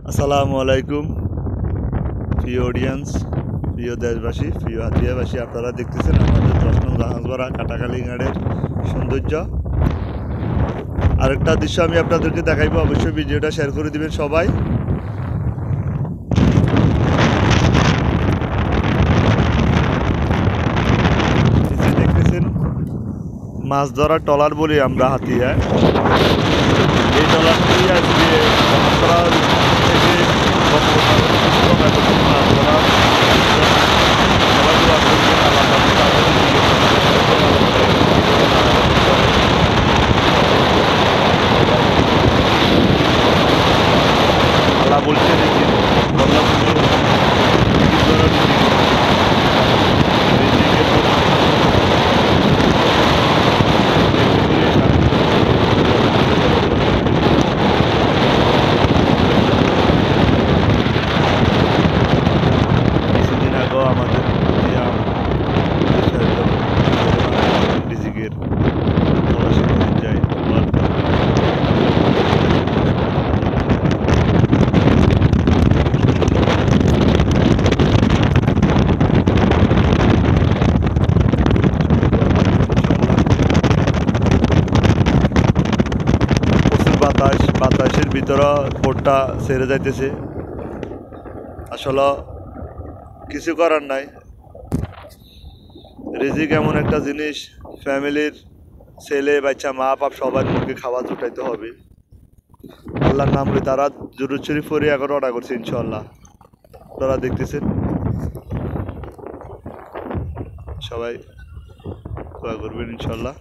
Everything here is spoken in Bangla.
আসসালামু আলাইকুম প্রিয় অডিয়েন্স, প্রিয় দেশবাসী, প্রিয় হাতিয়াবাসী। আপনারা দেখতেছেন আমাদের 10 নং জাহাজবাড়া কাটাখালী ঘাটের সৌন্দর্য। আরেকটা দৃশ্য আমি আপনাদেরকে দেখাইবো, অবশ্যই ভিডিওটা শেয়ার করে দিবেন সবাই। দেখতেছেন মাছ ধরার ট্রলার বলি আমরা হাতিয়া। এই ট্রলারটি আজকে থেকে মাছ ধরা আল্লাহ বলছে দেখি কিছুদিন আগেও আমাদের রিজিকের যায়। বাতাসের ভিতরে বোটটা ছেড়ে যাইতেছে। আসলে কিছু করার নাই। রিজিক এমন একটা জিনিস, ফ্যামিলির ছেলে বাচ্চা মা বাপ সবার মুখে খাবার জুটাইতে হবে। আল্লাহর নাম লই তারা দুরূদ শরীফ পড়ে এখন অর্ডার করছে ইনশাআল্লাহ। আপনারা দেখতেছেন, সবাই দোয়া করবেন ইনশাআল্লাহ।